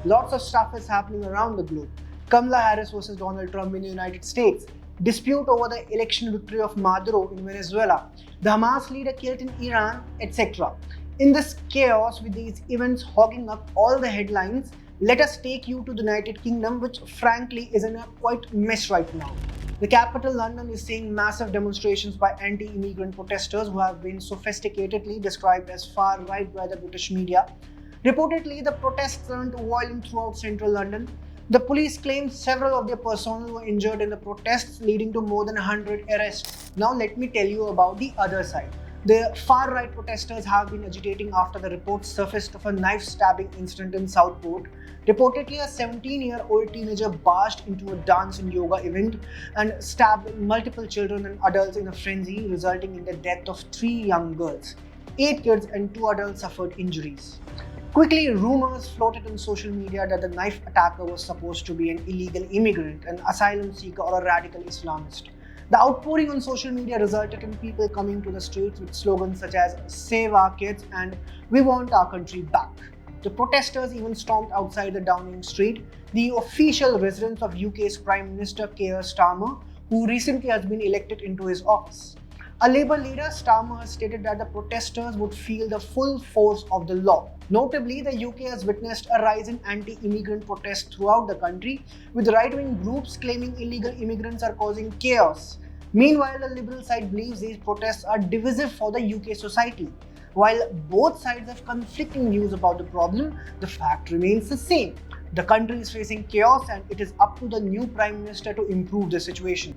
Lots of stuff is happening around the globe. Kamala Harris versus Donald Trump in the United States. Dispute over the election victory of Maduro in Venezuela. The Hamas leader killed in Iran, etc. In this chaos, with these events hogging up all the headlines, let us take you to the United Kingdom, which frankly is in a quite mess right now. The capital, London, is seeing massive demonstrations by anti-immigrant protesters who have been sophisticatedly described as far-right by the British media. Reportedly, the protests turned violent throughout central London. The police claimed several of their personnel were injured in the protests, leading to more than 100 arrests. Now let me tell you about the other side. The far-right protesters have been agitating after the reports surfaced of a knife-stabbing incident in Southport. Reportedly, a 17-year-old teenager barged into a dance and yoga event and stabbed multiple children and adults in a frenzy, resulting in the death of 3 young girls. 8 kids and 2 adults suffered injuries. Quickly, rumors floated on social media that the knife attacker was supposed to be an illegal immigrant, an asylum seeker, or a radical Islamist. The outpouring on social media resulted in people coming to the streets with slogans such as "Save our kids" and "We want our country back." The protesters even stormed outside the Downing Street, the official residence of UK's Prime Minister Keir Starmer, who recently has been elected into his office. A Labour leader, Starmer, has stated that the protesters would feel the full force of the law. Notably, the UK has witnessed a rise in anti-immigrant protests throughout the country, with right-wing groups claiming illegal immigrants are causing chaos. Meanwhile, the Liberal side believes these protests are divisive for the UK society. While both sides have conflicting views about the problem, the fact remains the same. The country is facing chaos and it is up to the new Prime Minister to improve the situation.